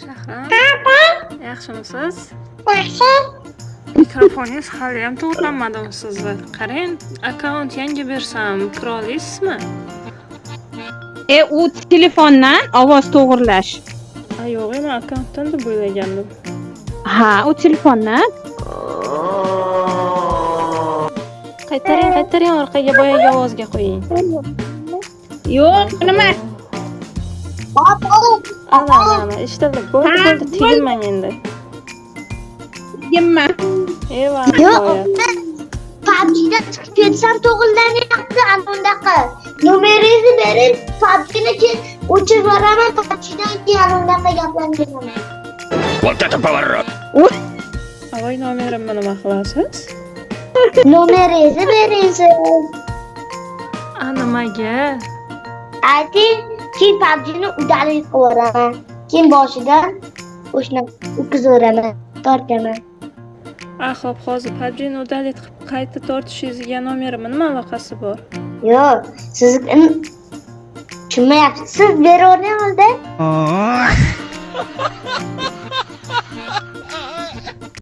Shahram, yaxshimisiz? Yaxshi. Mikrofoningiz haliyam to'g'rilanmadimi sizni? Qarang, akkaunt yangi bersam, kira olasizmi? U telefondan ovoz to'g'irlash. Yo'q, men akkauntdan deb o'ylagandim. Ha, u telefondan. Qaytaring, orqaga boyagi ovozga qo'ying. Yo'q, nima? Ana, eshitadi. Bo'ldi, tegilmang endi. Yemma. PUBG'dan chiqib ketsam to'g'irlanyapti, anaqa. Nomeringizni bering, PUBG'ni keyin o'chirib yuboraman, PUBG'dan keyin anaqa gaplarni beraman. Вот это поворот! Voy, nomerimni nima qilasiz? Nomeringizni bering siz. Nimaga? Ayting, keyin PUBG'ni udalik qilib yuboraman. Keyin boshidan o'shani o'tkazaveraman, tortaman. Xo'p, hozir PUBG'ni udalik qilib qayta tortishingizga nomerimni nima aloqasi bor? Yo'q, siz tushunmayapsiz. Siz beravering oldi.